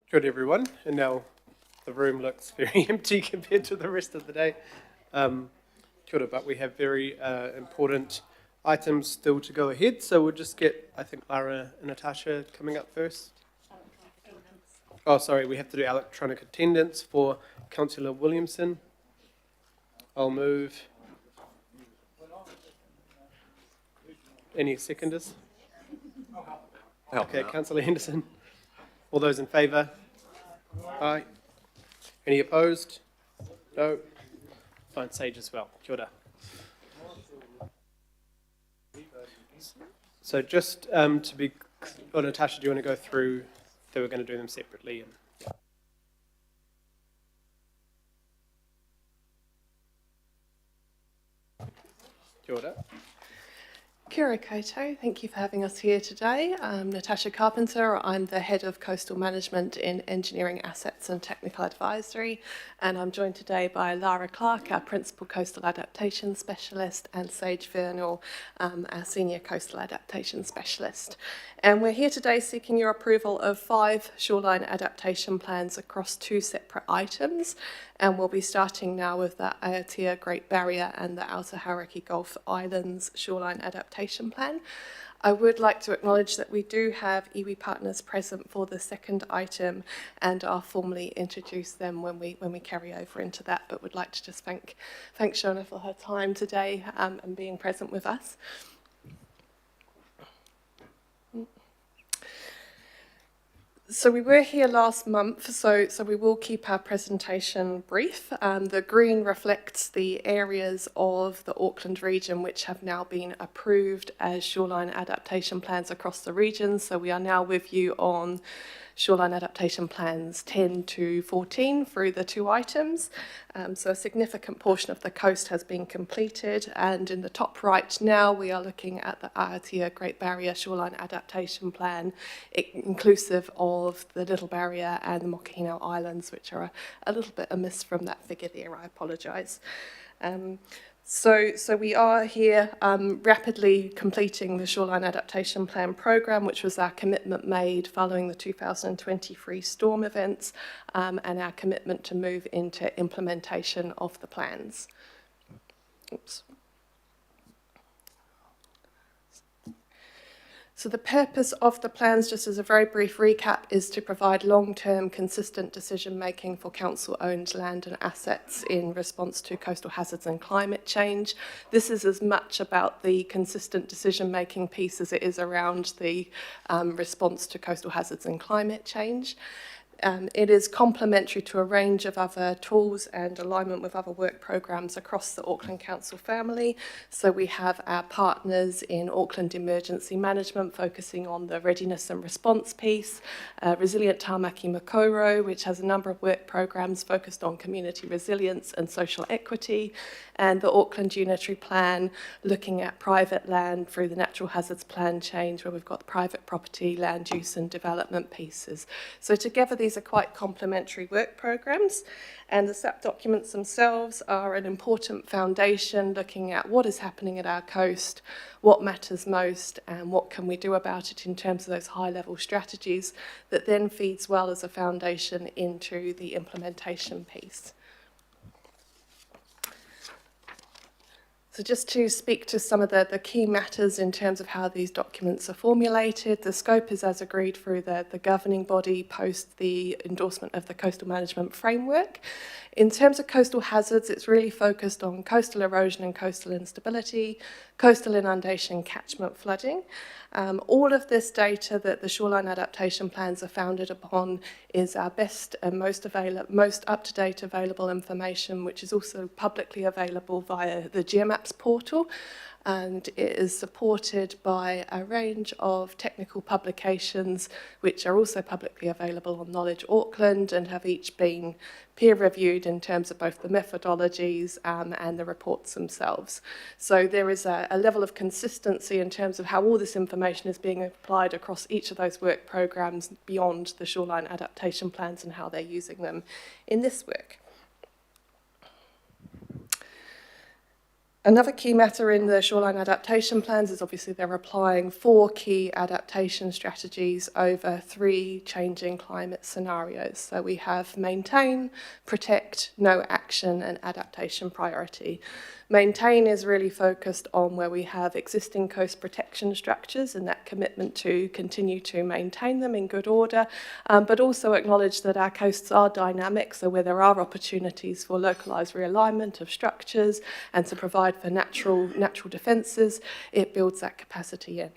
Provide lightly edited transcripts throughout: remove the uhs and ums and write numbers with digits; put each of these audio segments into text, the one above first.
Good, everyone. And now the room looks very empty compared to the rest of the day. Kia ora, but we have very important items still to go ahead. So we'll just get, I think, Lara and Natasha coming up first. Oh, sorry, we have to do electronic attendance for Councillor Williamson. I'll move. Any seconders? Okay, Councillor Henderson. All those in favour? Aye. Any opposed? No. Fine, Sage as well. Kia ora. So just to be, oh, Natasha, do you want to go through, that we're going to do them separately? Kia ora. Kia ora koutou, thank you for having us here today. I'm Natasha Carpenter. I'm the Head of Coastal Management in Engineering Assets and Technical Advisory, and I'm joined today by Lara Clark, our Principal Coastal Adaptation Specialist, and Sage Vernal, our Senior Coastal Adaptation Specialist. And we're here today seeking your approval of 5 shoreline adaptation plans across 2 separate items, and we'll be starting now with the Aotea Great Barrier and the Outer Hauraki Gulf Islands Shoreline Adaptation Plan. I would like to acknowledge that we do have iwi partners present for the second item, and I'll formally introduce them when we carry over into that, but would like to just thank Shona for her time today and being present with us. So we were here last month, so we will keep our presentation brief. The green reflects the areas of the Auckland region which have now been approved as shoreline adaptation plans across the region. So we are now with you on shoreline adaptation plans 10 to 14 through the 2 items. So a significant portion of the coast has been completed, and in the top right now we are looking at the Aotea Great Barrier Shoreline Adaptation Plan, inclusive of the Little Barrier and the Mokohinau Islands, which are a little bit amiss from that figure there, I apologise. So we are here rapidly completing the Shoreline Adaptation Plan programme, which was our commitment made following the 2023 storm events, and our commitment to move into implementation of the plans. Oops. So the purpose of the plans, just as a very brief recap, is to provide long-term consistent decision-making for council-owned land and assets in response to coastal hazards and climate change. This is as much about the consistent decision-making piece as it is around the response to coastal hazards and climate change. It is complementary to a range of other tools and alignment with other work programmes across the Auckland Council family. So we have our partners in Auckland Emergency Management focusing on the readiness and response piece, Resilient Tāmaki Makaurau, which has a number of work programmes focused on community resilience and social equity, and the Auckland Unitary Plan looking at private land through the Natural Hazards Plan change, where we've got the private property, land use and development pieces. So together these are quite complementary work programmes, and the SAP documents themselves are an important foundation looking at what is happening at our coast, what matters most, and what can we do about it in terms of those high-level strategies that then feeds well as a foundation into the implementation piece. So just to speak to some of the key matters in terms of how these documents are formulated, the scope is as agreed through the governing body post the endorsement of the Coastal Management Framework. In terms of coastal hazards, it's really focused on coastal erosion and coastal instability, coastal inundation, catchment flooding. All of this data that the shoreline adaptation plans are founded upon is our best and most up-to-date available information, which is also publicly available via the GeoMaps portal. And it is supported by a range of technical publications which are also publicly available on Knowledge Auckland and have each been peer-reviewed in terms of both the methodologies and the reports themselves. So there is a level of consistency in terms of how all this information is being applied across each of those work programmes beyond the shoreline adaptation plans and how they're using them in this work. Another key matter in the shoreline adaptation plans is obviously they're applying 4 key adaptation strategies over 3 changing climate scenarios. So we have maintain, protect, no action, and adaptation priority. Maintain is really focused on where we have existing coast protection structures and that commitment to continue to maintain them in good order, but also acknowledge that our coasts are dynamic, so where there are opportunities for localised realignment of structures and to provide for natural defences, it builds that capacity in.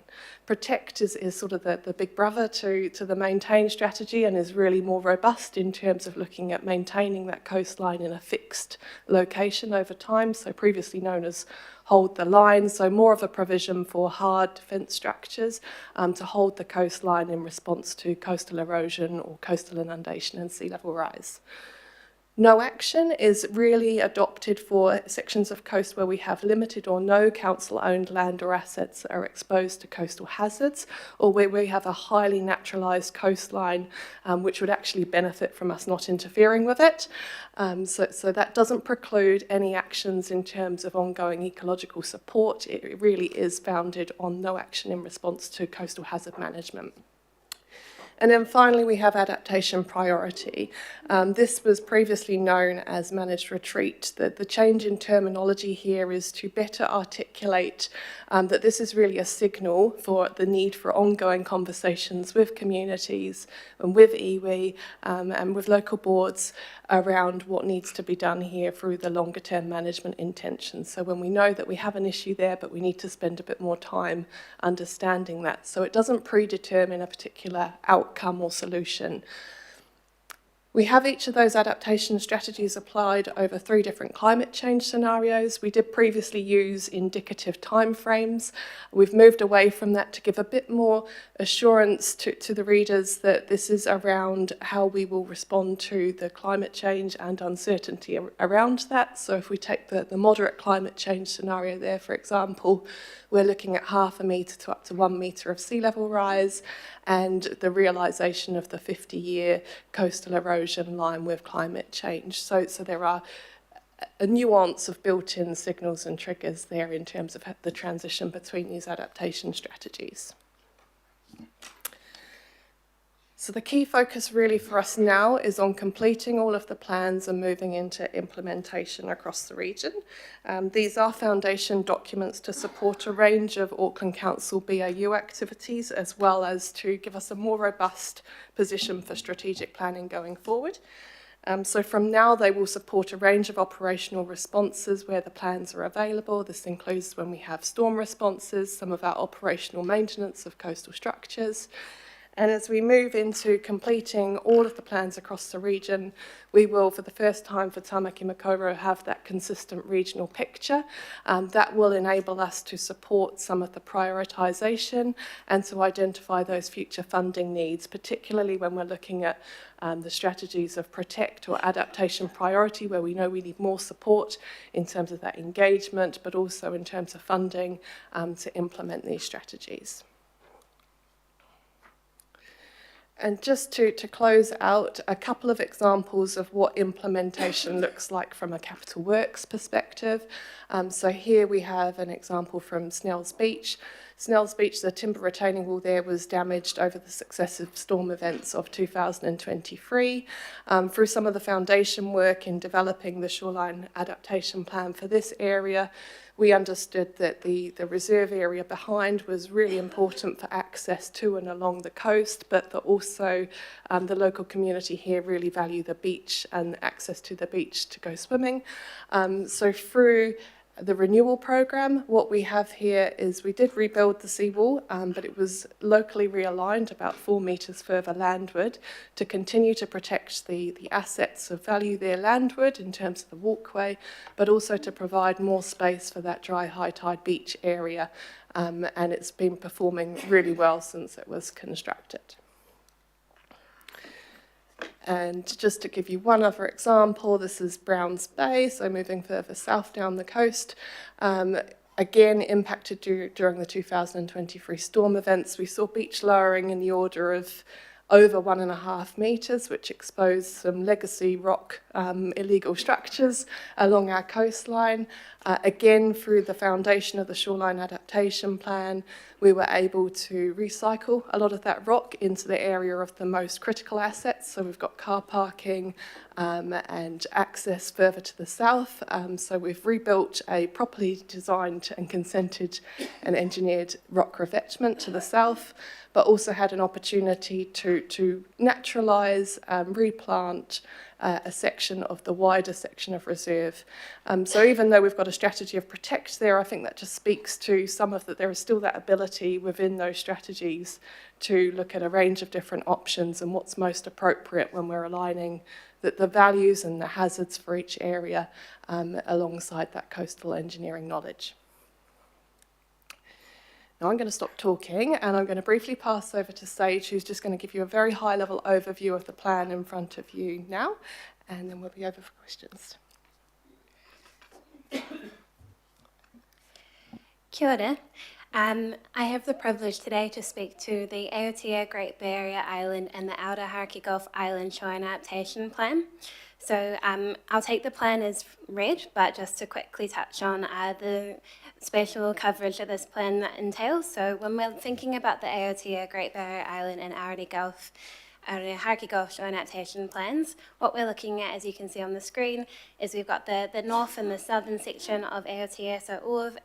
Protect is sort of the big brother to the maintain strategy and is really more robust in terms of looking at maintaining that coastline in a fixed location over time, so previously known as hold the line, so more of a provision for hard defence structures to hold the coastline in response to coastal erosion or coastal inundation and sea level rise. No action is really adopted for sections of coast where we have limited or no council-owned land or assets that are exposed to coastal hazards, or where we have a highly naturalised coastline which would actually benefit from us not interfering with it. So that doesn't preclude any actions in terms of ongoing ecological support. It really is founded on no action in response to coastal hazard management. And then finally, we have adaptation priority. This was previously known as managed retreat. The change in terminology here is to better articulate that this is really a signal for the need for ongoing conversations with communities and with iwi and with local boards around what needs to be done here through the longer term management intentions. So when we know that we have an issue there, but we need to spend a bit more time understanding that. So it doesn't predetermine a particular outcome or solution. We have each of those adaptation strategies applied over 3 different climate change scenarios. We did previously use indicative timeframes. We've moved away from that to give a bit more assurance to the readers that this is around how we will respond to the climate change and uncertainty around that. So if we take the moderate climate change scenario there, for example, we're looking at 0.5 metre to up to 1 metre of sea level rise and the realisation of the 50-year coastal erosion line with climate change. So there are a nuance of built-in signals and triggers there in terms of the transition between these adaptation strategies. So the key focus really for us now is on completing all of the plans and moving into implementation across the region. These are foundation documents to support a range of Auckland Council BAU activities, as well as to give us a more robust position for strategic planning going forward. So from now, they will support a range of operational responses where the plans are available. This includes when we have storm responses, some of our operational maintenance of coastal structures. And as we move into completing all of the plans across the region, we will, for the first time for Tamaki Makaurau, have that consistent regional picture. That will enable us to support some of the prioritisation and to identify those future funding needs, particularly when we're looking at the strategies of protect or adaptation priority, where we know we need more support in terms of that engagement, but also in terms of funding to implement these strategies. And just to close out, a couple of examples of what implementation looks like from a capital works perspective. So here we have an example from Snell's Beach. Snell's Beach, the timber retaining wall there was damaged over the successive storm events of 2023. Through some of the foundation work in developing the shoreline adaptation plan for this area, we understood that the reserve area behind was really important for access to and along the coast, but that also the local community here really value the beach and access to the beach to go swimming. So through the renewal program, what we have here is we did rebuild the seawall, but it was locally realigned about 4 metres further landward to continue to protect the assets of value there landward in terms of the walkway, but also to provide more space for that dry high tide beach area. And it's been performing really well since it was constructed. And just to give you one other example, this is Browns Bay, so moving further south down the coast. Again, impacted during the 2023 storm events. We saw beach lowering in the order of over 1.5 metres, which exposed some legacy rock illegal structures along our coastline. Again, through the foundation of the Shoreline Adaptation Plan, we were able to recycle a lot of that rock into the area of the most critical assets. So we've got car parking and access further to the south. So we've rebuilt a properly designed and consented and engineered rock revetment to the south, but also had an opportunity to naturalise, replant a section of the wider section of reserve. So even though we've got a strategy of protect there, I think that just speaks to some of that there is still that ability within those strategies to look at a range of different options and what's most appropriate when we're aligning the values and the hazards for each area alongside that coastal engineering knowledge. Now I'm going to stop talking and I'm going to briefly pass over to Sage, who's just going to give you a very high-level overview of the plan in front of you now, and then we'll be over for questions. Kia ora. I have the privilege today to speak to the Aotea Great Barrier Island and the Outer Hauraki Gulf Island Shoreline Adaptation Plan. So I'll take the plan as read, but just to quickly touch on the spatial coverage that this plan entails. So when we're thinking about the Aotea Great Barrier Island and Hauraki Gulf Shoreline Adaptation Plans, what we're looking at, as you can see on the screen, is we've got the north and the southern section of Aotea, so all of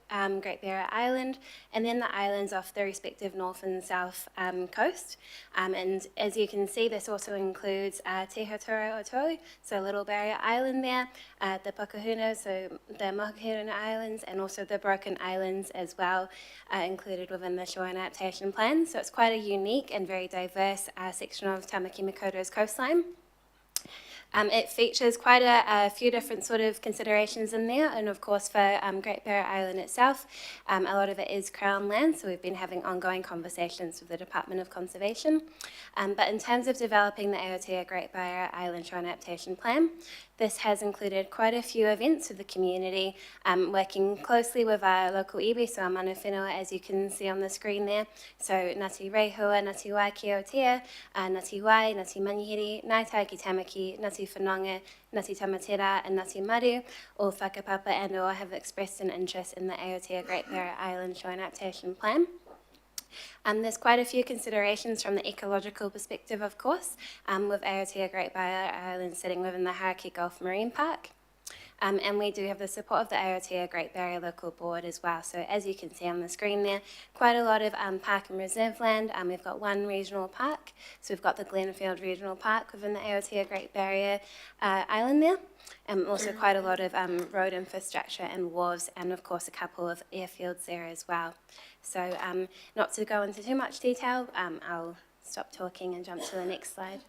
Great Barrier Island, and then the islands off the respective north and south coast. And as you can see, this also includes Te Hatura Otoi, so Little Barrier Island there, the Pakahuna, so the Makahuna Islands, and also the Broken Islands as well, included within the Shoreline Adaptation Plan. So it's quite a unique and very diverse section of Tamaki Makoto's coastline. It features quite a few different sort of considerations in there, and of course for Great Barrier Island itself, a lot of it is Crown land, so we've been having ongoing conversations with the Department of Conservation. But in terms of developing the Aotea Great Barrier Island Shoreline Adaptation Plan, this has included quite a few events with the community, working closely with our local iwi, so our mana whenua, as you can see on the screen there. So Ngāti Reihua, Ngāti Wai ki Aotea, Ngāti Wai, Ngāti Manihiri, Ngāi Taiki Tamaki, Ngāti Whanonga, Ngāti Tamatera, and Ngāti Maru, all whakapapa and or have expressed an interest in the Aotea Great Barrier Island Shoreline Adaptation Plan. There's quite a few considerations from the ecological perspective, of course, with Aotea Great Barrier Island sitting within the Hauraki Gulf Marine Park. And we do have the support of the Aotea Great Barrier Local Board as well. So as you can see on the screen there, quite a lot of park and reserve land. We've got one regional park. So we've got the Glenfield Regional Park within the Aotea Great Barrier Island there. Also quite a lot of road infrastructure and wharves, and of course a couple of airfields there as well. So not to go into too much detail, I'll stop talking and jump to the next slide.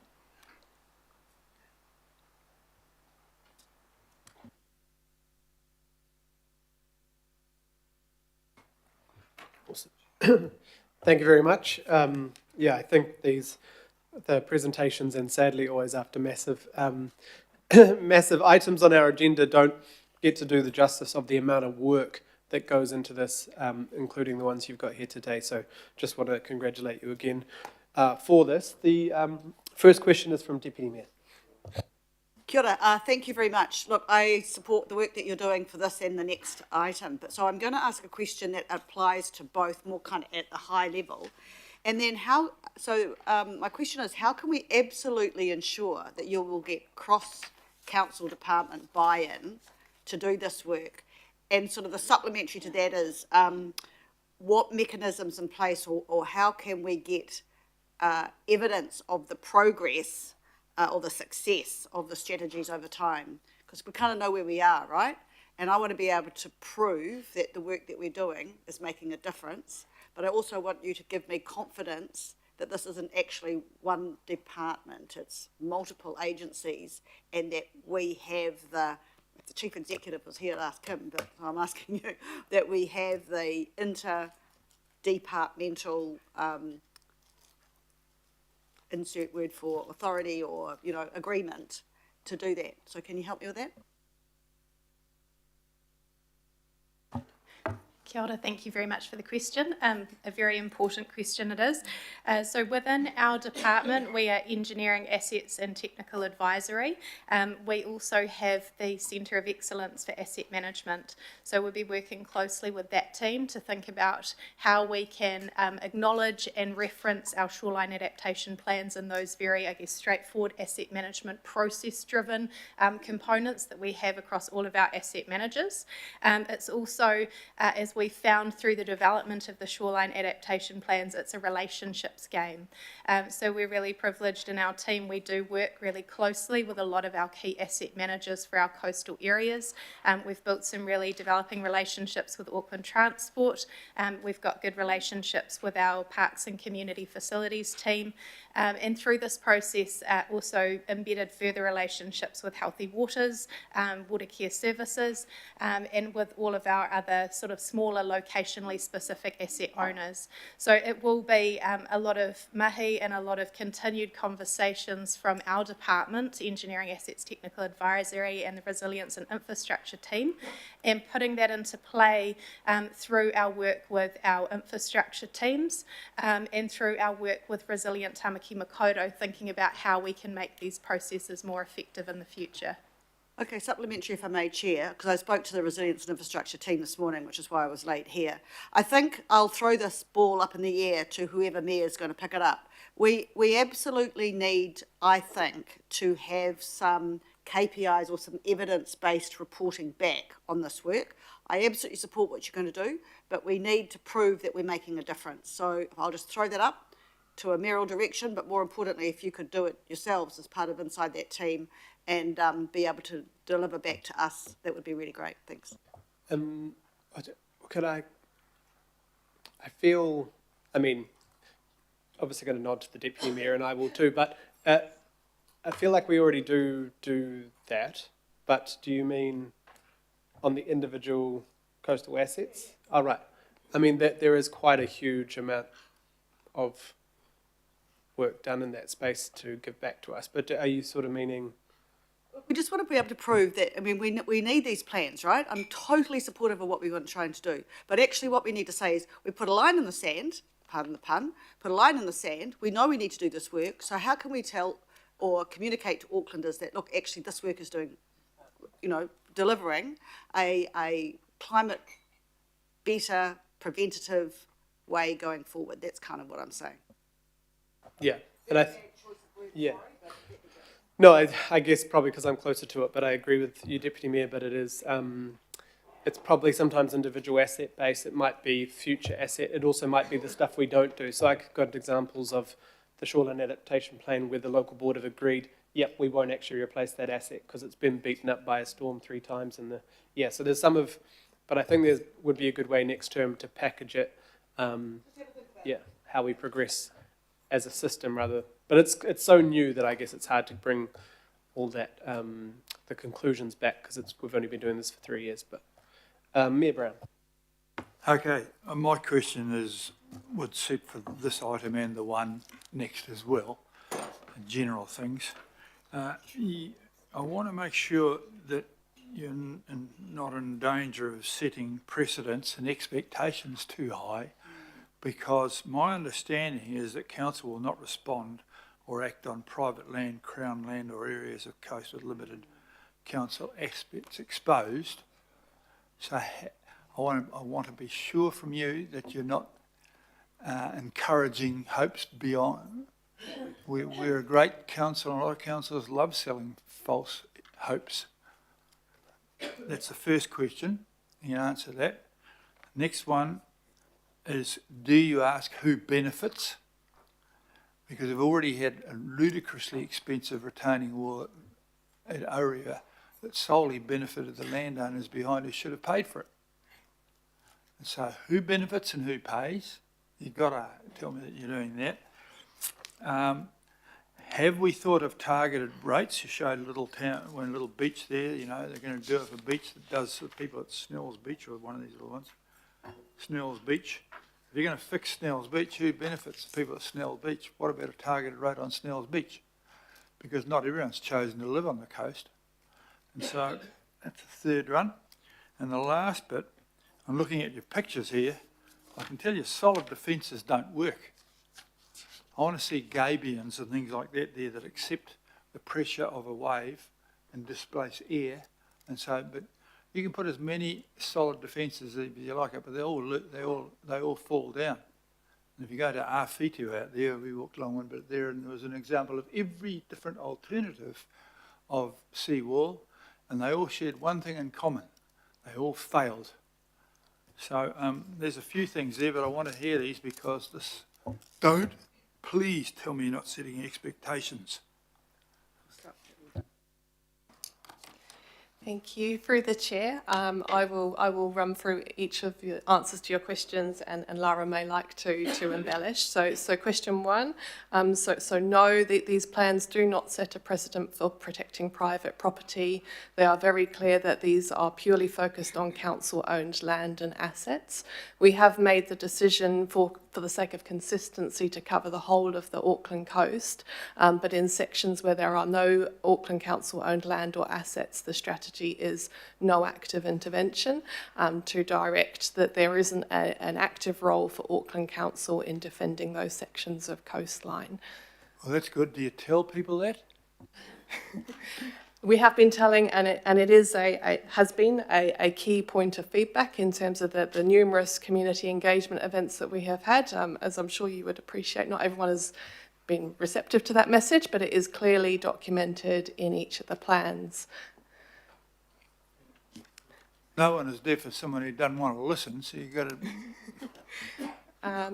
Awesome. Thank you very much. Yeah, I think the presentations, and sadly always after massive massive items on our agenda, don't get to do the justice of the amount of work that goes into this, including the ones you've got here today. So just want to congratulate you again for this. The first question is from Deputy Mayor. Kia ora. Thank you very much. Look, I support the work that you're doing for this and the next item. But so I'm going to ask a question that applies to both, more kind of at the high level. And then my question is, how can we absolutely ensure that you will get cross-council department buy-in to do this work? And sort of the supplementary to that is, what mechanisms in place, or how can we get evidence of the progress or the success of the strategies over time? Because we kind of know where we are, right? And I want to be able to prove that the work that we're doing is making a difference, but I also want you to give me confidence that this isn't actually one department, it's multiple agencies, and that we have the Chief Executive was here, I'd ask him, but I'm asking you, that we have the interdepartmental insert word for authority or, agreement to do that. So can you help me with that? Kia ora, thank you very much for the question. A very important question it is. So within our department, we are Engineering, Assets and Technical Advisory. We also have the Centre of Excellence for Asset Management. So we'll be working closely with that team to think about how we can acknowledge and reference our shoreline adaptation plans and those very, straightforward asset management process-driven components that we have across all of our asset managers. It's also, as we found through the development of the shoreline adaptation plans, it's a relationships game. So we're really privileged in our team. We do work really closely with a lot of our key asset managers for our coastal areas. We've built some really developing relationships with Auckland Transport. We've got good relationships with our Parks and Community Facilities team. And through this process, also embedded further relationships with Healthy Waters, Water Care Services, and with all of our other sort of smaller locationally specific asset owners. So it will be a lot of mahi and a lot of continued conversations from our department, Engineering, Assets, Technical Advisory and the Resilience and Infrastructure team, and putting that into play through our work with our infrastructure teams and through our work with Resilient Tamaki Makaurau, thinking about how we can make these processes more effective in the future. Okay, supplementary if I may, Chair, because I spoke to the Resilience and Infrastructure team this morning, which is why I was late here. I think I'll throw this ball up in the air to whoever Mayor is going to pick it up. We absolutely need, I think, to have some KPIs or some evidence-based reporting back on this work. I absolutely support what you're going to do, but we need to prove that we're making a difference. So I'll just throw that up to a mayoral direction, but more importantly, if you could do it yourselves as part of inside that team and be able to deliver back to us, that would be really great. Thanks. Obviously going to nod to the Deputy Mayor and I will too, but I feel like we already do that, but do you mean on the individual coastal assets? Oh, right. I mean, that there is quite a huge amount of work done in that space to give back to us, but are you sort of meaning... We just want to be able to prove that, I mean, we need these plans, right? I'm totally supportive of what we want to try to do. But actually what we need to say is we put a line in the sand, pardon the pun, put a line in the sand. We know we need to do this work. So how can we tell or communicate to Aucklanders that, look, actually this work is doing, delivering a climate better, preventative way going forward. That's kind of what I'm saying. Yeah. And No, I guess probably because I'm closer to it, but I agree with you, Deputy Mayor, but it is, it's probably sometimes individual asset based, it might be future asset, it also might be the stuff we don't do. So I've got examples of the shoreline adaptation plan where the local board have agreed, yep, we won't actually replace that asset because it's been beaten up by a storm 3 times. So there's some of, but I think there would be a good way next term to package it, how we progress as a system rather. But it's so new that I guess it's hard to bring all that, the conclusions back because we've only been doing this for 3 years. But Mayor Brown. Okay, my question would suit for this item and the one next as well, general things. I want to make sure that you're not in danger of setting precedents and expectations too high, because my understanding is that council will not respond or act on private land, crown land or areas of coast with limited council aspects exposed. So I want to be sure from you that you're not encouraging hopes beyond. We're a great council and a lot of councils love selling false hopes. That's the first question. You answer that. Next one is, do you ask who benefits? Because we've already had a ludicrously expensive retaining wall at Oria that solely benefited the landowners behind who should have paid for it. And so who benefits and who pays? You've got to tell me that you're doing that. Have we thought of targeted rates? You showed a little town, one little beach there, they're going to do it for a beach that does the people at Snell's Beach or one of these little ones. Snell's Beach. If you're going to fix Snell's Beach, who benefits the people at Snell's Beach? What about a targeted rate on Snell's Beach? Because not everyone's chosen to live on the coast. And so that's the third one. And the last bit, I'm looking at your pictures here. I can tell you solid defences don't work. I want to see gabions and things like that there that accept the pressure of a wave and displace air. And so, but you can put as many solid defences as you like it, but they all fall down. And if you go to Awhitu out there, we walked along one bit there, and there was an example of every different alternative of seawall, and they all shared one thing in common: they all failed. So there's a few things there, but I want to hear these because this. Don't please tell me you're not setting expectations. Thank you. Through the chair, I will run through each of the answers to your questions, and Lara may like to embellish. So question one. So no, these plans do not set a precedent for protecting private property. They are very clear that these are purely focused on council-owned land and assets. We have made the decision for the sake of consistency to cover the whole of the Auckland coast, but in sections where there are no Auckland Council-owned land or assets, the strategy is no active intervention, to direct that there isn't an active role for Auckland Council in defending those sections of coastline. Well, that's good. Do you tell people that? We have been telling, and it is has been a key point of feedback in terms of the numerous community engagement events that we have had. As I'm sure you would appreciate, not everyone has been receptive to that message, but it is clearly documented in each of the plans. No one is there for someone who doesn't want to listen, so you've got to...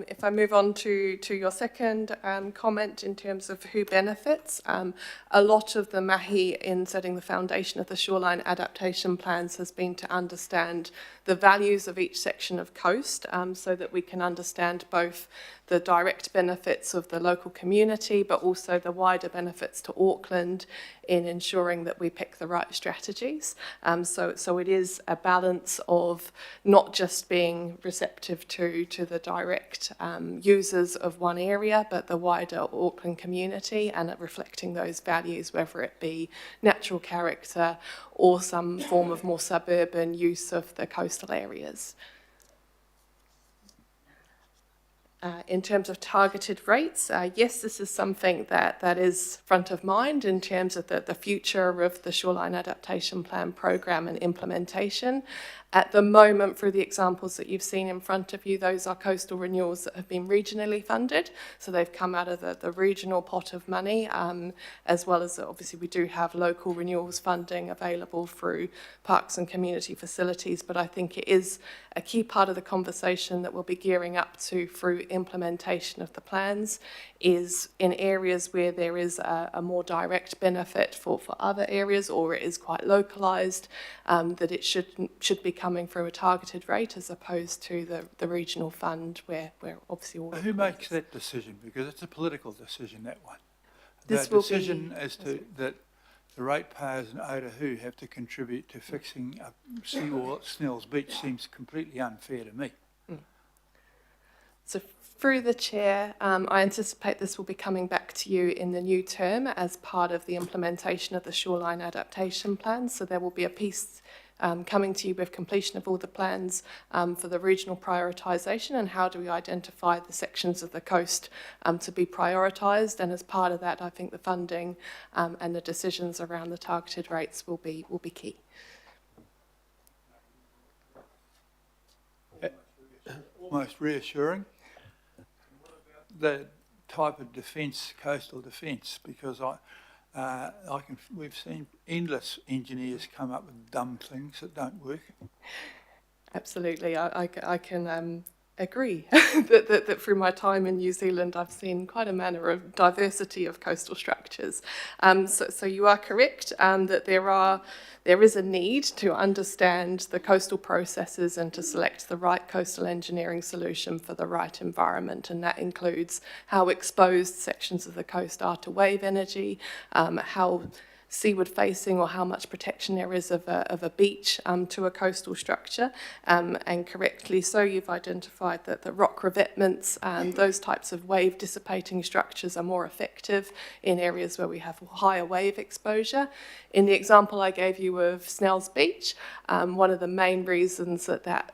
If I move on to your second comment in terms of who benefits, a lot of the mahi in setting the foundation of the shoreline adaptation plans has been to understand the values of each section of coast, so that we can understand both the direct benefits of the local community, but also the wider benefits to Auckland in ensuring that we pick the right strategies. So it is a balance of not just being receptive to the direct users of one area, but the wider Auckland community, and reflecting those values, whether it be natural character or some form of more suburban use of the coastal areas. In terms of targeted rates, yes, this is something that is front of mind in terms of the future of the Shoreline Adaptation Plan programme and implementation. At the moment, through the examples that you've seen in front of you, those are coastal renewals that have been regionally funded. So they've come out of the regional pot of money, as well as obviously we do have local renewals funding available through parks and community facilities. But I think it is a key part of the conversation that we'll be gearing up to through implementation of the plans, is in areas where there is a more direct benefit for other areas, or it is quite localised, that it should be coming through a targeted rate as opposed to the regional fund where obviously all... Who makes that decision? Because it's a political decision, that one. This the will decision be, as to that the ratepayers in Otahu have to contribute to fixing a seawall at Snell's Beach seems completely unfair to me. So through the chair, I anticipate this will be coming back to you in the new term as part of the implementation of the Shoreline Adaptation Plan. So there will be a piece coming to you with completion of all the plans for the regional prioritisation, and how do we identify the sections of the coast to be prioritised. And as part of that, I think the funding and the decisions around the targeted rates will be key. Most reassuring. The type of defence, coastal defence, because we've seen endless engineers come up with dumb things that don't work. Absolutely, I can agree that through my time in New Zealand, I've seen quite a manner of diversity of coastal structures. So you are correct that there is a need to understand the coastal processes and to select the right coastal engineering solution for the right environment, and that includes how exposed sections of the coast are to wave energy, how seaward facing or how much protection there is of a beach to a coastal structure, and correctly so you've identified that the rock revetments and those types of wave dissipating structures are more effective in areas where we have higher wave exposure. In the example I gave you of Snell's Beach, one of the main reasons that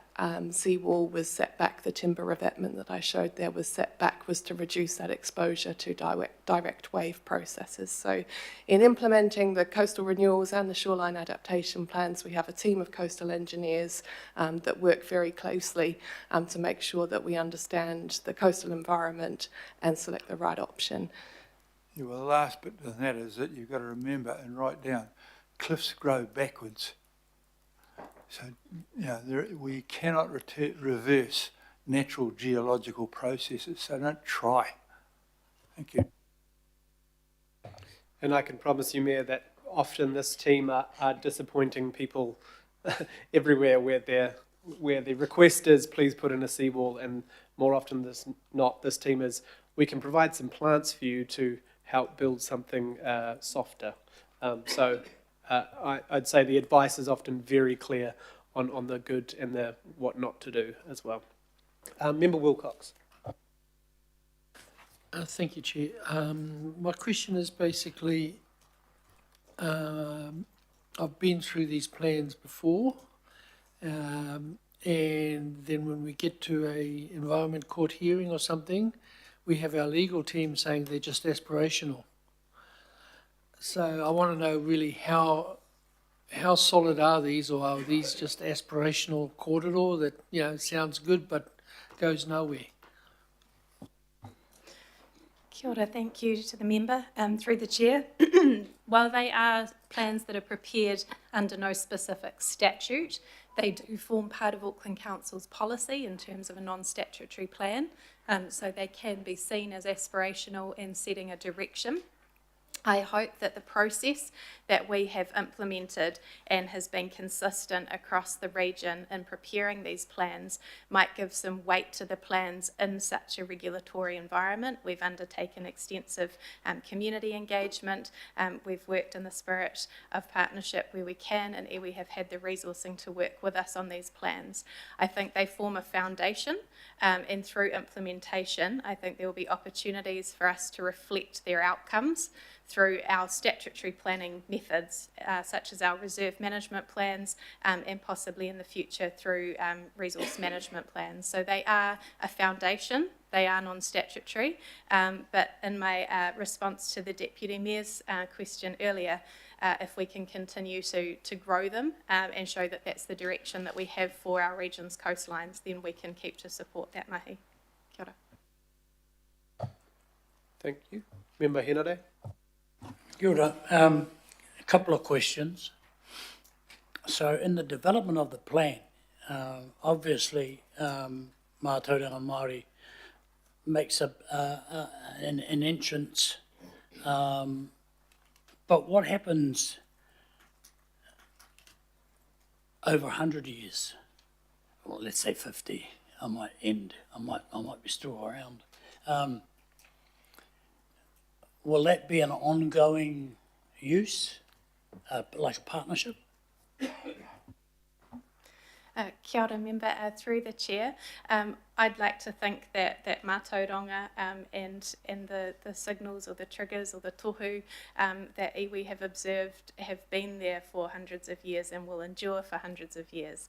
seawall was set back, the timber revetment that I showed there was set back, was to reduce that exposure to direct wave processes. So in implementing the coastal renewals and the shoreline adaptation plans, we have a team of coastal engineers that work very closely to make sure that we understand the coastal environment and select the right option. Yeah, well, the last bit of that is that you've got to remember and write down, cliffs grow backwards. So, you know, we cannot reverse natural geological processes, so don't try. Thank you. And I can promise you, Mayor, that often this team are disappointing people everywhere where the request is, please put in a seawall, and more often than not, this team is, we can provide some plants for you to help build something softer. I'd say the advice is often very clear on the good and the what not to do as well. Member Wilcox. Thank you, Chair. My question is basically, I've been through these plans before, and then when we get to a Environment Court hearing or something, we have our legal team saying they're just aspirational. So I want to know really how solid are these, or are these just aspirational corridor that, you know, sounds good but goes nowhere? Kia ora, thank you to the member through the chair. While they are plans that are prepared under no specific statute, they do form part of Auckland Council's policy in terms of a non-statutory plan, so they can be seen as aspirational in setting a direction. I hope that the process that we have implemented and has been consistent across the region in preparing these plans might give some weight to the plans in such a regulatory environment. We've undertaken extensive community engagement. We've worked in the spirit of partnership where we can, and we have had the resourcing to work with us on these plans. I think they form a foundation, and through implementation, I think there will be opportunities for us to reflect their outcomes through our statutory planning methods, such as our reserve management plans, and possibly in the future through resource management plans. So they are a foundation, they are non-statutory, but in my response to the Deputy Mayor's question earlier, if we can continue to grow them and show that that's the direction that we have for our region's coastlines, then we can keep to support that mahi. Kia ora. Thank you. Member Henare. Kia ora. A couple of questions. So in the development of the plan, obviously Mātauranga Māori makes an entrance, but what happens over 100 years? Well, let's say 50. I might be still around. Will that be an ongoing use, like a partnership? Kia ora, member, through the chair. I'd like to think that Mātauranga and the signals or the triggers or the tohu that iwi have observed have been there for hundreds of years and will endure for hundreds of years.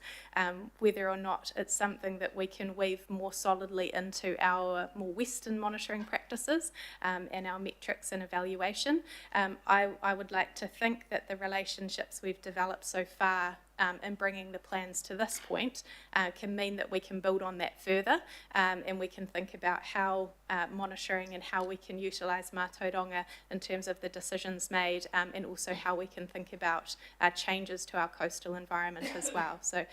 Whether or not it's something that we can weave more solidly into our more Western monitoring practices and our metrics and evaluation, I would like to think that the relationships we've developed so far in bringing the plans to this point can mean that we can build on that further, and we can think about how monitoring and how we can utilise Mātauranga in terms of the decisions made, and also how we can think about changes to our coastal environment as well. So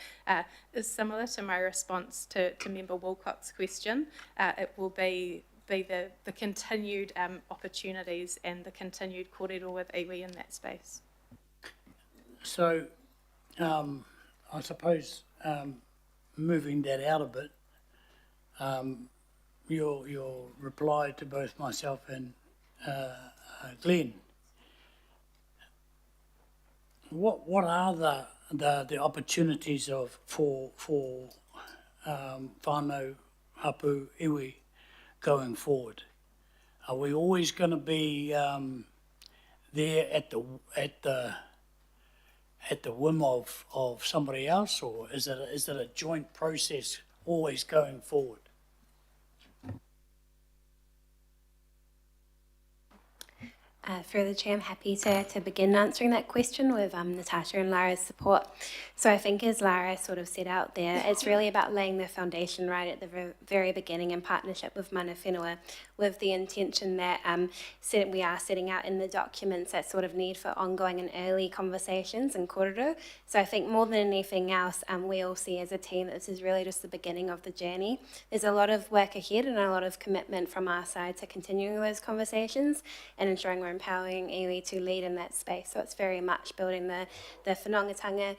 it's similar to my response to Member Wilcox's question. It will be the continued opportunities and the continued kōrero with iwi in that space. So I suppose moving that out a bit, your reply to both myself and Glenn, what are the opportunities for whānau hapu iwi going forward? Are we always going to be there at at the whim of somebody else, or is it a joint process always going forward? Through the chair, I'm happy to begin answering that question with Natasha and Lara's support. So I think as Lara sort of set out there, it's really about laying the foundation right at the very beginning in partnership with mana whenua, with the intention that we are setting out in the documents that sort of need for ongoing and early conversations and kōrero. So I think more than anything else, we all see as a team that this is really just the beginning of the journey. There's a lot of work ahead and a lot of commitment from our side to continuing those conversations and ensuring we're empowering iwi to lead in that space. So it's very much building the whanaungatanga,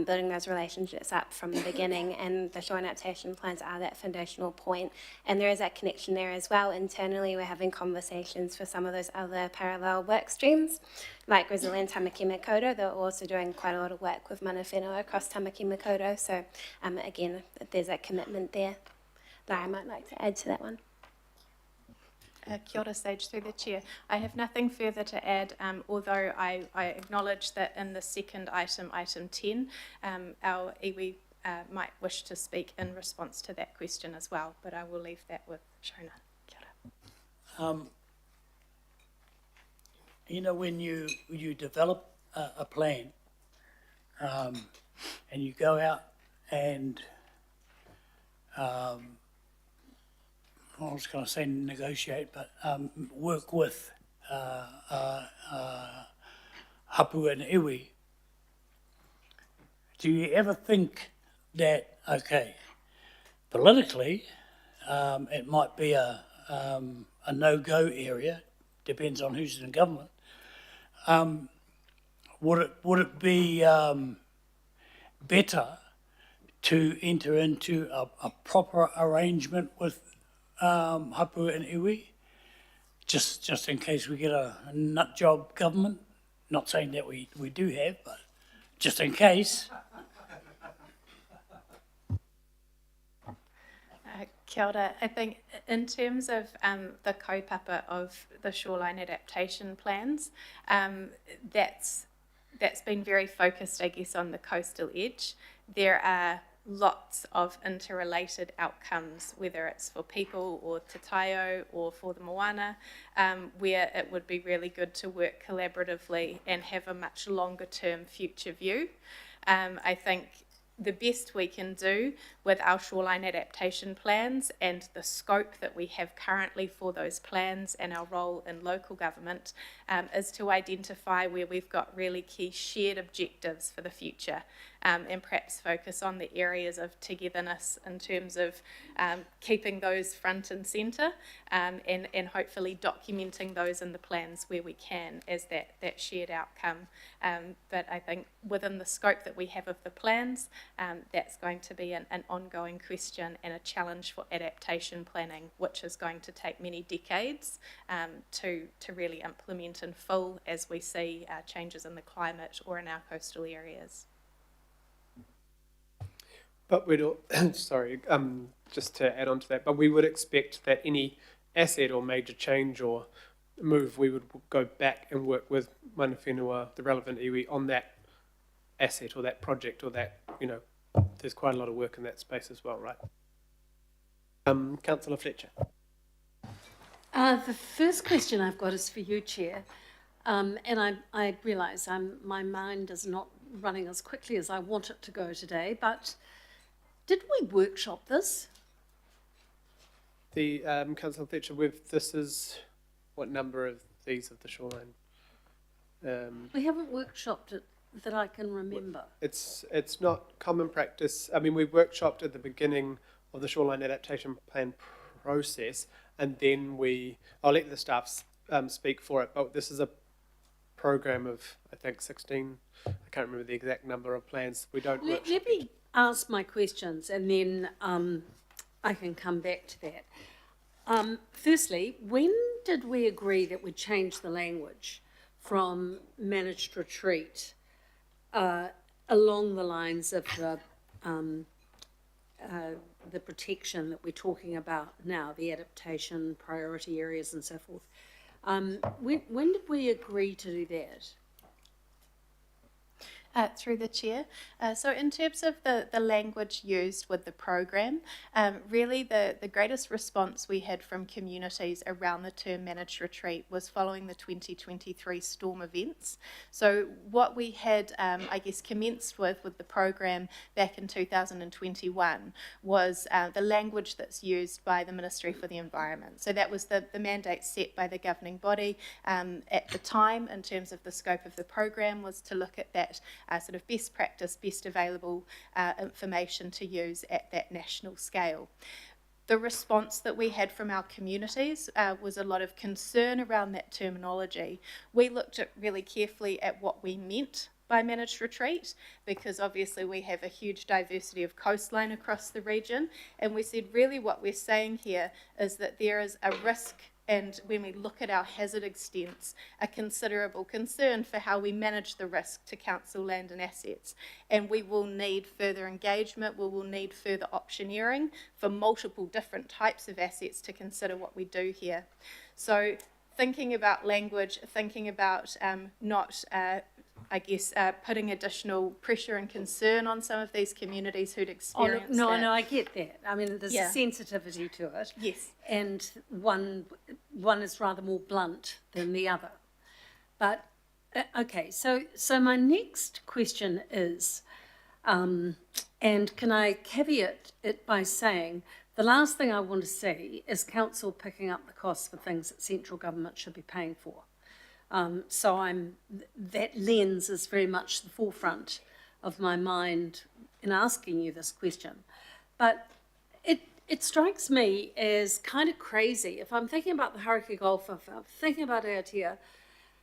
building those relationships up from the beginning, and the shoreline adaptation plans are that foundational point. And there is that connection there as well. Internally, we're having conversations for some of those other parallel work streams, like Resilient Tamaki Makaurau. They're also doing quite a lot of work with mana whenua across Tamaki Makaurau. So again, there's that commitment there. Lara might like to add to that one. Kia ora, Sage, through the chair. I have nothing further to add, although I acknowledge that in the second item, item 10, our iwi might wish to speak in response to that question as well, but I will leave that with Shona. Kia ora. You know, when you develop a plan and you go out and I was going to say negotiate, but work with hapu and iwi, do you ever think that, okay, politically, it might be a no-go area, depends on who's in government. Would it be better to enter into a proper arrangement with hapu and iwi, just in case we get a nut job government? Not saying that we do have, but just in case. Kia ora. I think in terms of the kaupapa of the shoreline adaptation plans, that's been very focused, I guess, on the coastal edge. There are lots of interrelated outcomes, whether it's for people or te taio or for the moana, where it would be really good to work collaboratively and have a much longer term future view. I think the best we can do with our shoreline adaptation plans and the scope that we have currently for those plans and our role in local government is to identify where we've got really key shared objectives for the future, and perhaps focus on the areas of togetherness in terms of keeping those front and centre, and hopefully documenting those in the plans where we can as that shared outcome. But I think within the scope that we have of the plans, that's going to be an ongoing question and a challenge for adaptation planning, which is going to take many decades to really implement in full as we see changes in the climate or in our coastal areas. But we'd sorry, just to add on to that, but we would expect that any asset or major change or move, we would go back and work with mana whenua, the relevant iwi, on that asset or that project or that, there's quite a lot of work in that space as well, right? Councillor Fletcher. The first question I've got is for you, Chair, and I realise my mind is not running as quickly as I want it to go today, but did we workshop this? The Councillor Fletcher, this is what number of these of the shoreline? We haven't workshopped it that I can remember. It's not common practice. I mean, we workshopped at the beginning of the shoreline adaptation plan process, and then I'll let the staff speak for it, but this is a program of, I think, 16, I can't remember the exact number of plans. We don't Let me ask my questions and then I can come back to that. Firstly, when did we agree that we'd change the language from managed retreat along the lines of the protection that we're talking about now, the adaptation priority areas and so forth? When did we agree to do that? Through the chair. So in terms of the language used with the program, really the greatest response we had from communities around the term managed retreat was following the 2023 storm events. So what we had, I guess, commenced with the program back in 2021 was the language that's used by the Ministry for the Environment. So that was the mandate set by the governing body at the time in terms of the scope of the program, was to look at that sort of best practice, best available information to use at that national scale. The response that we had from our communities was a lot of concern around that terminology. We looked at really carefully at what we meant by managed retreat, because obviously we have a huge diversity of coastline across the region, and we said really what we're saying here is that there is a risk, and when we look at our hazard extents, a considerable concern for how we manage the risk to council land and assets. And we will need further engagement, we will need further optioneering for multiple different types of assets to consider what we do here. So thinking about language, thinking about putting additional pressure and concern on some of these communities who'd experienced No, that. I get that. I mean, there's a sensitivity to it. Yes. And one is rather more blunt than the other. But, okay, so my next question is, and can I caveat it by saying, the last thing I want to see is council picking up the costs for things that central government should be paying for. So that lens is very much the forefront of my mind in asking you this question. But it strikes me as kind of crazy. If I'm thinking about the Hauraki Gulf, if I'm thinking about Aotea,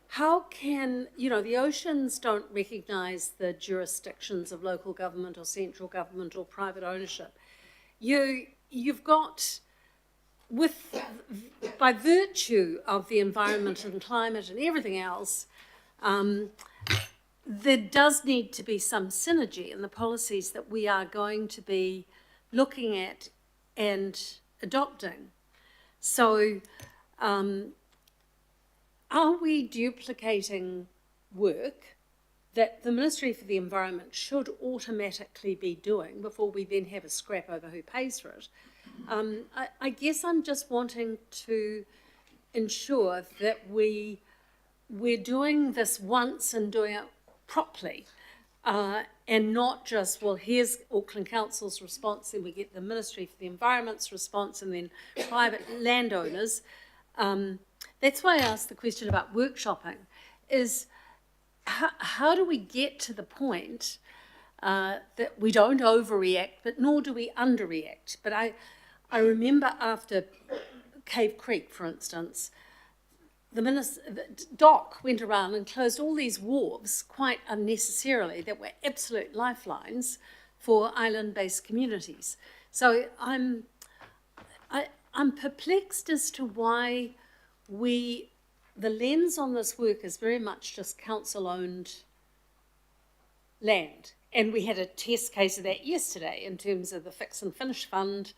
how can, the oceans don't recognise the jurisdictions of local government or central government or private ownership. You've got, by virtue of the environment and climate and everything else, there does need to be some synergy in the policies that we are going to be looking at and adopting. So are we duplicating work that the Ministry for the Environment should automatically be doing before we then have a scrap over who pays for it? I guess I'm just wanting to ensure that we're doing this once and doing it properly, and not just, well, here's Auckland Council's response, then we get the Ministry for the Environment's response, and then private landowners. That's why I asked the question about workshopping, is how do we get to the point that we don't overreact, but nor do we underreact? But I remember after Cave Creek, for instance, the DOC went around and closed all these wharves quite unnecessarily that were absolute lifelines for island-based communities. So I'm perplexed as to why the lens on this work is very much just council-owned land. And we had a test case of that yesterday in terms of the Fix and Finish Fund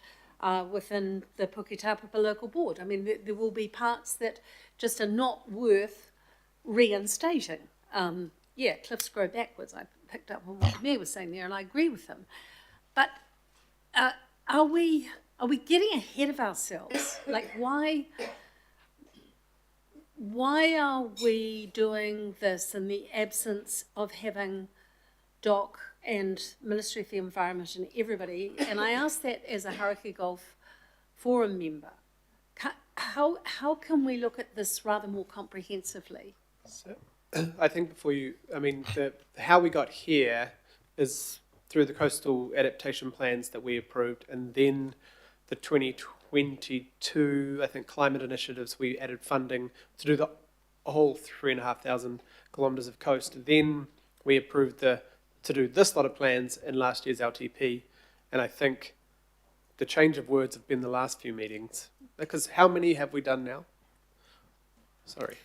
within the Puketapapa local board. I mean, there will be parts that just are not worth reinstating. Cliffs grow backwards. I picked up on what the Mayor was saying there, and I agree with him. But are we getting ahead of ourselves? Like, why are we doing this in the absence of having DOC and Ministry for the Environment and everybody? And I ask that as a Hauraki Gulf Forum member. How can we look at this rather more comprehensively? So, I think how we got here is through the coastal adaptation plans that we approved, and then the 2022, I think, climate initiatives, we added funding to do the whole 3,500 kilometres of coast. Then we approved to do this lot of plans in last year's LTP, and I think the change of words have been the last few meetings. Because how many have we done now? Sorry.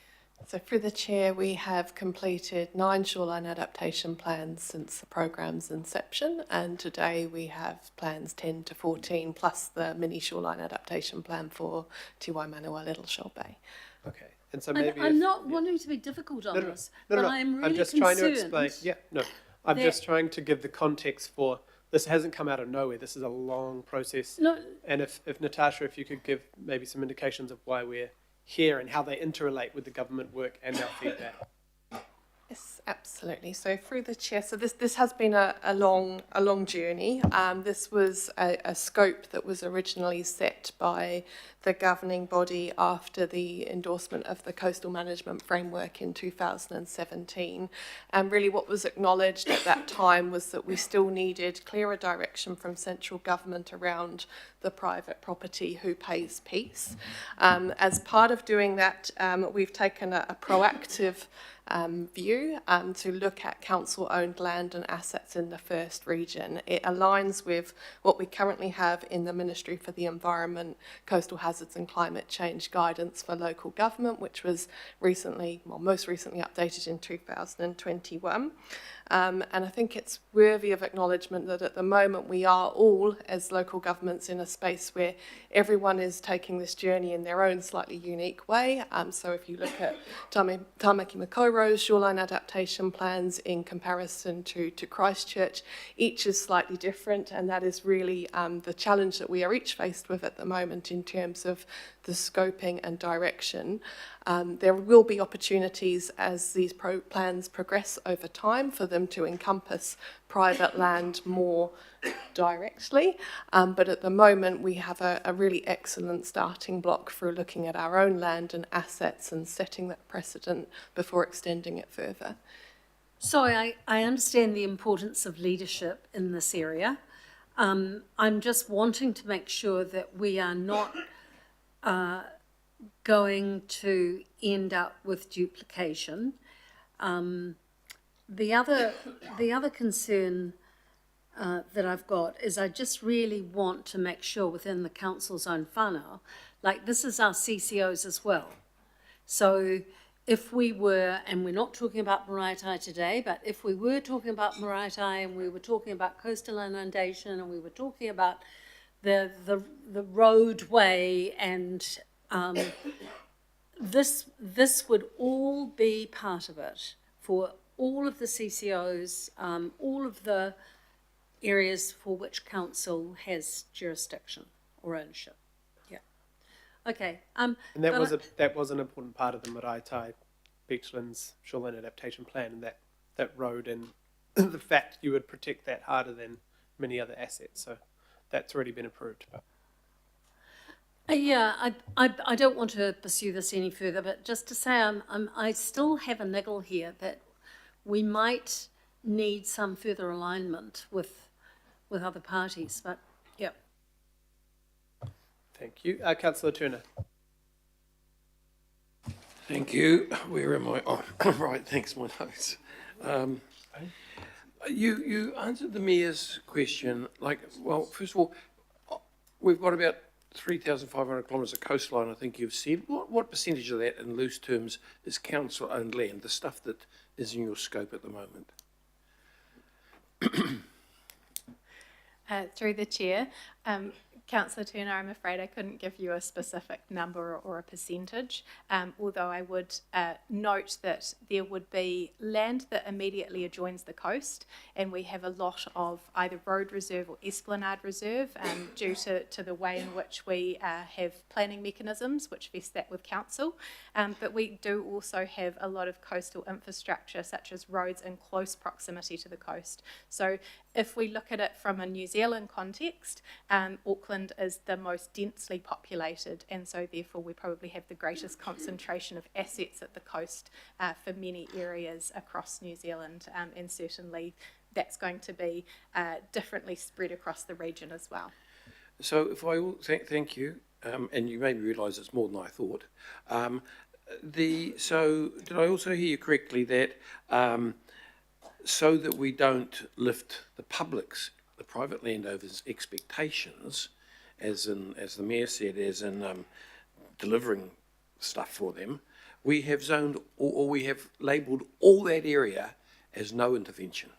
So through the chair, we have completed 9 shoreline adaptation plans since the programme's inception, and today we have plans 10 to 14 plus the mini shoreline adaptation plan for Te Waimanawa Little Shoal Bay. Okay, and so maybe I'm not wanting to be difficult on this, but I'm really I'm just concerned. trying to explain. I'm just trying to give the context for, this hasn't come out of nowhere. This is a long process. No, And if Natasha, if you could give maybe some indications of why we're here and how they interrelate with the government work and our feedback. Yes, absolutely. So through the chair, so this has been a long journey. This was a scope that was originally set by the governing body after the endorsement of the Coastal Management Framework in 2017. And really what was acknowledged at that time was that we still needed clearer direction from central government around the private property who pays piece. As part of doing that, we've taken a proactive view to look at council-owned land and assets in the first region. It aligns with what we currently have in the Ministry for the Environment, Coastal Hazards and Climate Change Guidance for Local Government, which was most recently updated in 2021. And I think it's worthy of acknowledgement that at the moment we are all, as local governments, in a space where everyone is taking this journey in their own slightly unique way. So if you look at Tamaki Makaurau's shoreline adaptation plans in comparison to Christchurch, each is slightly different, and that is really the challenge that we are each faced with at the moment in terms of the scoping and direction. There will be opportunities as these plans progress over time for them to encompass private land more directly, but at the moment we have a really excellent starting block for looking at our own land and assets and setting that precedent before extending it further. so I understand the importance of leadership in this area. I'm just wanting to make sure that we are not going to end up with duplication. The other concern that I've got is I just really want to make sure within the council's own whānau, like this is our CCOs as well. So if we were, and we're not talking about Maraetai today, but if we were talking about Maraetai and we were talking about coastal inundation and we were talking about the roadway and this would all be part of it for all of the CCOs, all of the areas for which council has jurisdiction or ownership. Yeah. Okay. And that was an important part of the Maraetai Beachlands Shoreline Adaptation Plan, and that road and the fact you would protect that harder than many other assets. So that's already been approved. But. Yeah, I don't want to pursue this any further, but just to say I still have a niggle here that we might need some further alignment with other parties, but yeah. Thank you. Councillor Turner. Thank you. Where am I? Oh, right, thanks, my notes. You answered the Mayor's question, first of all, we've got about 3,500 kilometres of coastline, I think you've said. What percentage of that, in loose terms, is council-owned land, the stuff that is in your scope at the moment? Through the chair, Councillor Turner, I'm afraid I couldn't give you a specific number or a percentage, although I would note that there would be land that immediately adjoins the coast, and we have a lot of either road reserve or esplanade reserve due to the way in which we have planning mechanisms which vest that with council. But we do also have a lot of coastal infrastructure such as roads in close proximity to the coast. So if we look at it from a New Zealand context, Auckland is the most densely populated, and so therefore we probably have the greatest concentration of assets at the coast for many areas across New Zealand, and certainly that's going to be differently spread across the region as well. So if I thank you, and you made me realise it's more than I thought. So did I also hear you correctly that so that we don't lift the public's, the private landowners' expectations, as the Mayor said, as in delivering stuff for them, we have zoned or we have labelled all that area as no intervention?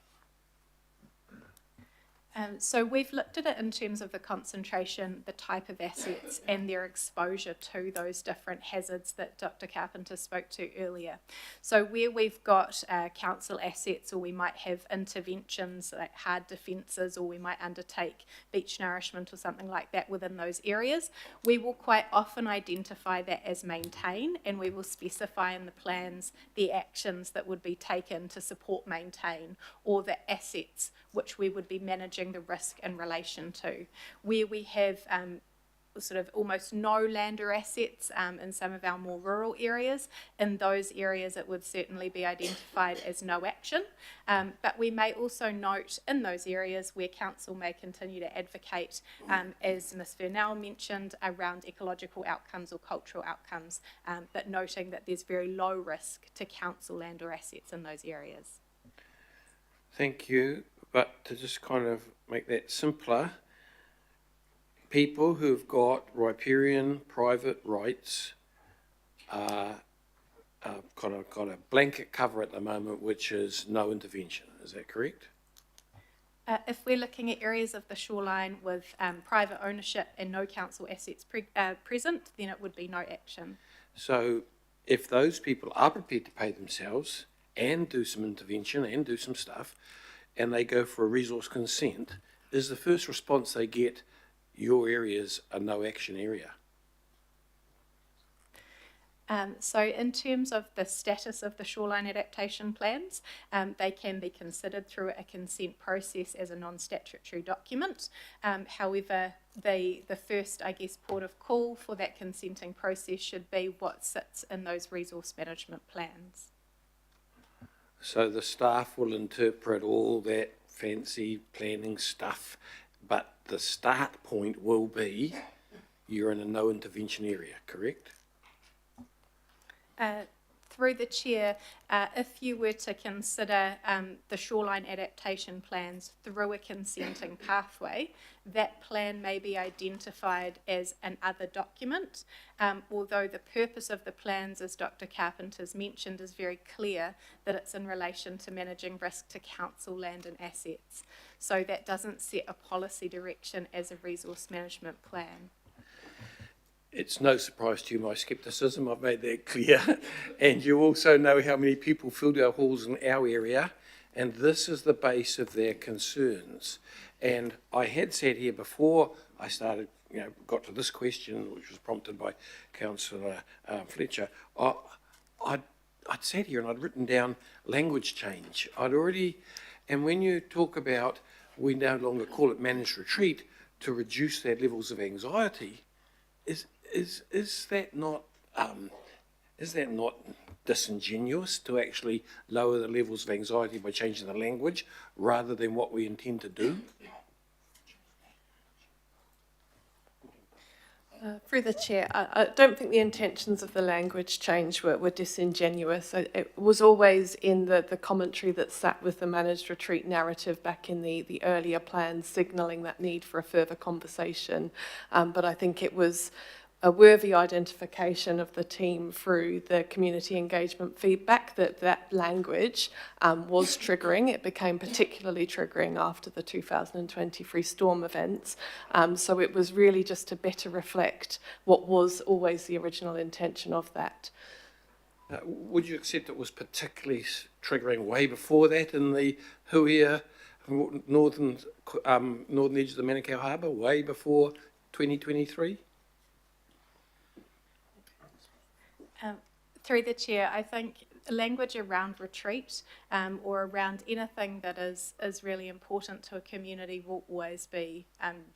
So we've looked at it in terms of the concentration, the type of assets and their exposure to those different hazards that Dr. Carpenter spoke to earlier. So where we've got council assets, or we might have interventions like hard defences, or we might undertake beach nourishment or something like that within those areas, we will quite often identify that as maintain, and we will specify in the plans the actions that would be taken to support maintain, or the assets which we would be managing the risk in relation to. Where we have sort of almost no land or assets in some of our more rural areas, in those areas it would certainly be identified as no action, but we may also note in those areas where council may continue to advocate, as Ms Vernell mentioned, around ecological outcomes or cultural outcomes, but noting that there's very low risk to council land or assets in those areas. Thank you. But to just kind of make that simpler, people who've got riparian private rights are kind of got a blanket cover at the moment, which is no intervention. Is that correct? If we're looking at areas of the shoreline with private ownership and no council assets present, then it would be no action. So if those people are prepared to pay themselves and do some intervention and do some stuff, and they go for a resource consent, is the first response they get, your area's a no action area? So in terms of the status of the shoreline adaptation plans, they can be considered through a consent process as a non-statutory document. However, the first, I guess, port of call for that consenting process should be what sits in those resource management plans. So the staff will interpret all that fancy planning stuff, but the start point will be you're in a no intervention area, correct? Through the chair, if you were to consider the shoreline adaptation plans through a consenting pathway, that plan may be identified as an other document, although the purpose of the plans, as Dr. Carpenter's mentioned, is very clear that it's in relation to managing risk to council land and assets. So that doesn't set a policy direction as a resource management plan. It's no surprise to you my scepticism, I've made that clear. And you also know how many people filled our halls in our area, and this is the base of their concerns. And I had said here before I started, got to this question, which was prompted by Councillor Fletcher, I'd sat here and I'd written down language change. And when you talk about, we no longer call it managed retreat, to reduce their levels of anxiety, is that not disingenuous to actually lower the levels of anxiety by changing the language rather than what we intend to do? Through the chair, I don't think the intentions of the language change were disingenuous. It was always in the commentary that sat with the managed retreat narrative back in the earlier plans, signalling that need for a further conversation. But I think it was a worthy identification of the team through the community engagement feedback that language was triggering. It became particularly triggering after the 2023 storm events. So it was really just to better reflect what was always the original intention of that. Would you accept it was particularly triggering way before that in the Huia northern edge of the Manukau Harbour, way before 2023? Through the chair, I think language around retreat or around anything that is really important to a community will always be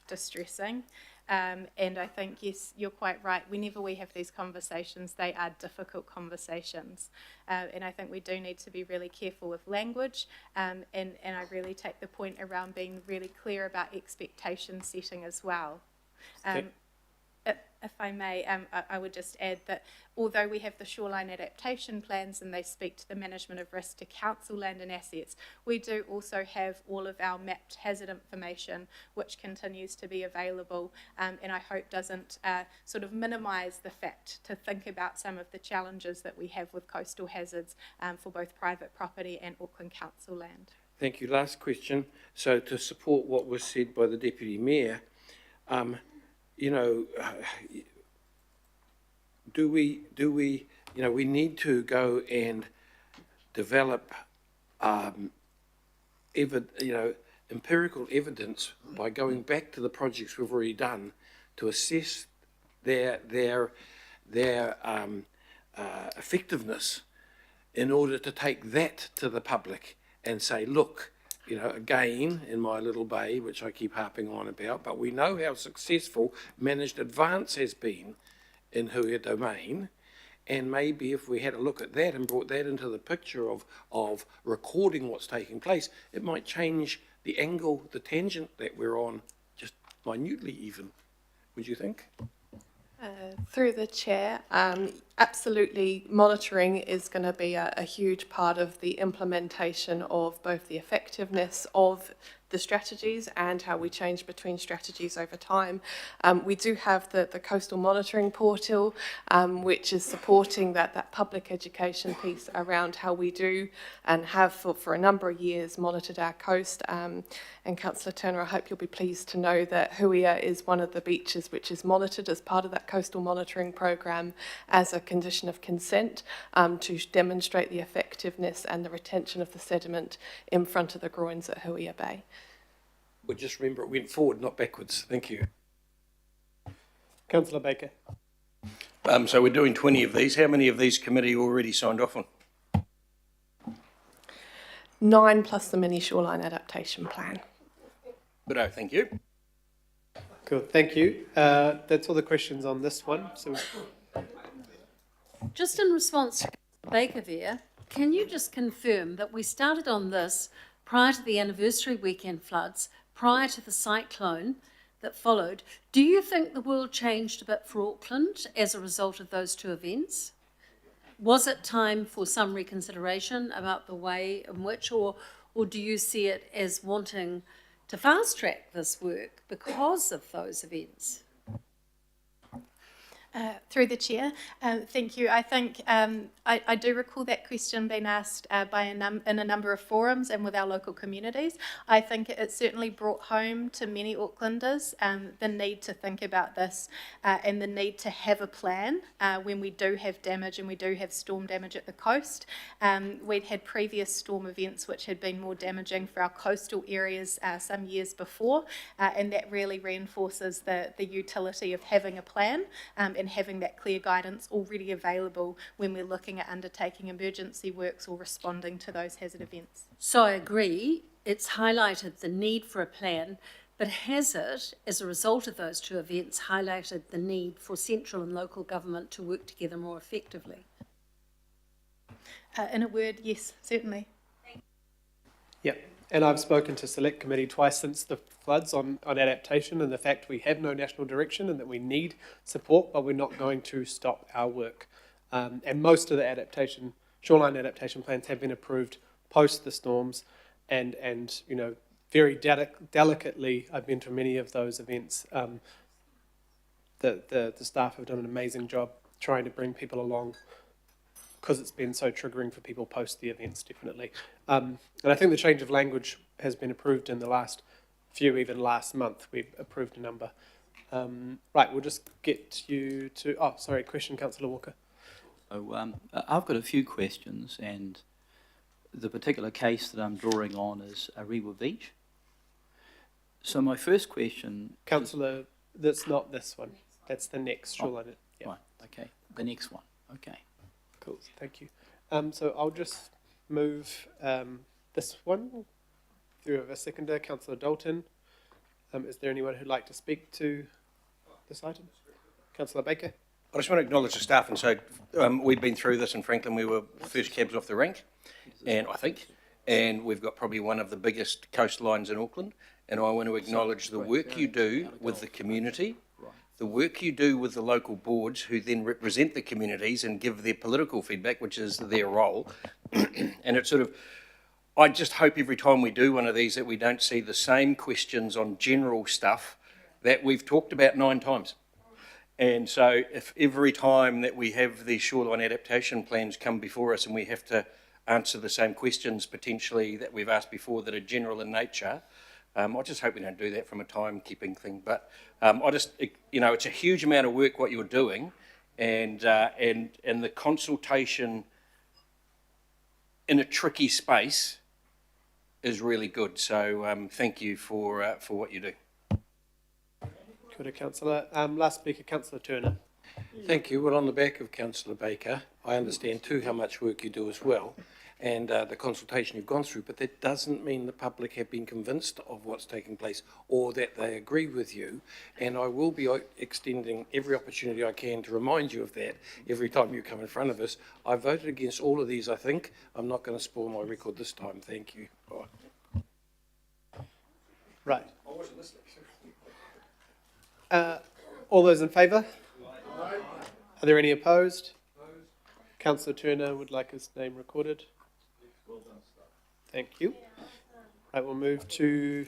distressing. And I think, yes, you're quite right. Whenever we have these conversations, they are difficult conversations. And I think we do need to be really careful with language. And I really take the point around being really clear about expectation setting as well. If I may, I would just add that although we have the shoreline adaptation plans and they speak to the management of risk to council land and assets, we do also have all of our mapped hazard information which continues to be available and I hope doesn't sort of minimise the fact to think about some of the challenges that we have with coastal hazards for both private property and Auckland Council land. Thank you. Last question. So to support what was said by the Deputy Mayor, do we, we need to go and develop, empirical evidence by going back to the projects we've already done to assess their effectiveness in order to take that to the public and say, look, again, in my little bay, which I keep harping on about, but we know how successful managed advance has been in Huia domain, and maybe if we had a look at that and brought that into the picture of recording what's taking place, it might change the angle, the tangent that we're on, just minutely even. Would you think? Through the chair, absolutely monitoring is going to be a huge part of the implementation of both the effectiveness of the strategies and how we change between strategies over time. We do have the coastal monitoring portal, which is supporting that public education piece around how we do and have for a number of years monitored our coast. And Councillor Turner, I hope you'll be pleased to know that Huia is one of the beaches which is monitored as part of that coastal monitoring program as a condition of consent to demonstrate the effectiveness and the retention of the sediment in front of the groins at Huia Bay. Well, just remember it went forward, not backwards. Thank you. Councillor Baker. So we're doing 20 of these. How many of these committee already signed off on? 9 plus the mini shoreline adaptation plan. Good, thank you. Cool, thank you. That's all the questions on this one. So, Just in response to Baker there, can you just confirm that we started on this prior to the anniversary weekend floods, prior to the cyclone that followed? Do you think the world changed a bit for Auckland as a result of those two events? Was it time for some reconsideration about the way in which, or do you see it as wanting to fast track this work because of those events? Through the chair, thank you. I think I do recall that question being asked in a number of forums and with our local communities. I think it certainly brought home to many Aucklanders the need to think about this and the need to have a plan when we do have damage and we do have storm damage at the coast. We'd had previous storm events which had been more damaging for our coastal areas some years before, and that really reinforces the utility of having a plan and having that clear guidance already available when we're looking at undertaking emergency works or responding to those hazard events. So I agree, it's highlighted the need for a plan, but has it, as a result of those two events, highlighted the need for central and local government to work together more effectively? In a word, yes, certainly. yeah, and I've spoken to Select Committee twice since the floods on adaptation and the fact we have no national direction and that we need support, but we're not going to stop our work. And most of the shoreline adaptation plans have been approved post the storms, and very delicately, I've been to many of those events. The staff have done an amazing job trying to bring people along because it's been so triggering for people post the events, definitely. And I think the change of language has been approved in the last few, even last month. We've approved a number. Right, we'll just get you to... Oh, sorry, question, Councillor Walker. So, I've got a few questions, and the particular case that I'm drawing on is Ariwa Beach. So my first question... Councillor, that's not this one. That's the next shoreline. Yeah. Right, okay. The next one, okay. Cool, thank you. So I'll just move this one through a seconder, Councillor Dalton. Is there anyone who'd like to speak to this item? Councillor Baker. I just want to acknowledge the staff and say we've been through this in Franklin. We were first cabs off the rank, and we've got probably one of the biggest coastlines in Auckland, and I want to acknowledge the work you do with the community, the work you do with the local boards who then represent the communities and give their political feedback, which is their role. And it's sort of, I just hope every time we do one of these that we don't see the same questions on general stuff that we've talked about 9 times. And so if every time that we have these shoreline adaptation plans come before us and we have to answer the same questions potentially that we've asked before that are general in nature. I just hope we don't do that from a timekeeping thing. But it's a huge amount of work what you're doing, and the consultation in a tricky space is really good. So thank you for what you do. Kia ora, Councillor. Last speaker, Councillor Turner. Thank you. Well, on the back of Councillor Baker, I understand too how much work you do as well, and the consultation you've gone through, but that doesn't mean the public have been convinced of what's taking place or that they agree with you, and I will be extending every opportunity I can to remind you of that every time you come in front of us. I voted against all of these, I think. I'm not going to spoil my record this time. Thank you. Bye. Right. All those in favour? Are there any opposed? Councillor Turner would like his name recorded. Thank you. Right, we'll move to